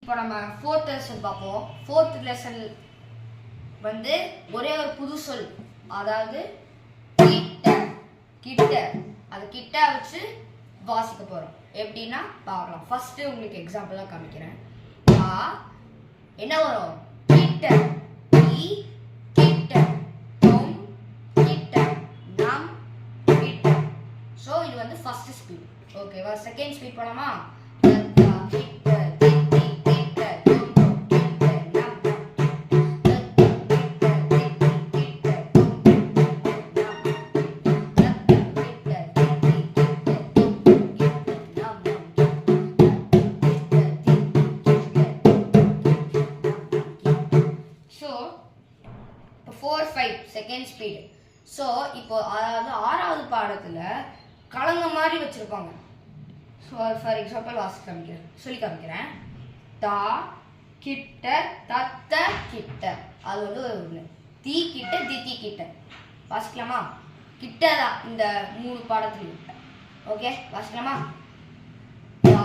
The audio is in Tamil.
இப்போ நம்ம 4th லெசன் பார்ப்போம். 4th லெசன் வந்து ஒரே ஒரு புது சொல், அதாவது கிட்ட. கிட்ட அது கிட்ட வச்சு வாசிக்க போறோம். எப்படின்னா பார்க்கலாம். ஃபர்ஸ்ட் உங்களுக்கு எக்ஸாம்பிளா காமிக்கிறேன். என்ன வரும்? கிட்ட, இ கிட்ட, தொம் கிட்ட, நம் கிட்ட. ஸோ இது வந்து ஃபர்ஸ்ட் ஸ்பீட். ஓகேவா? செகண்ட் ஸ்பீட் போலாமா? கிட்ட, தித்தி கிட்ட, தொம் தொம் கிட்ட, நம் நம் கிட்ட, தித்தி கிட்ட, தொம் தொம் கிட்ட, நம் கிட்ட, தித்தி கிட்ட, தொம் தொம் கிட்ட, நம் நம் கிட்ட. 4, 5 செகண்ட் ஸ்பீடு. ஸோ இப்போ அதாவது 6வது பாடத்தில் கலங்க மாதிரி வச்சுருப்பாங்க. ஸோ ஃபார் எக்ஸாம்பிள் சொல்லி காமிக்கிறேன். தா கிட்ட, தத்த கிட்ட. அது வந்து ஒன்று. தீ கிட்ட, தித்தி கிட்ட. வாசிக்கலாமா? கிட்ட தான் இந்த 3 பாடத்துலையும். ஓகே, வாசிக்கலாமா? தா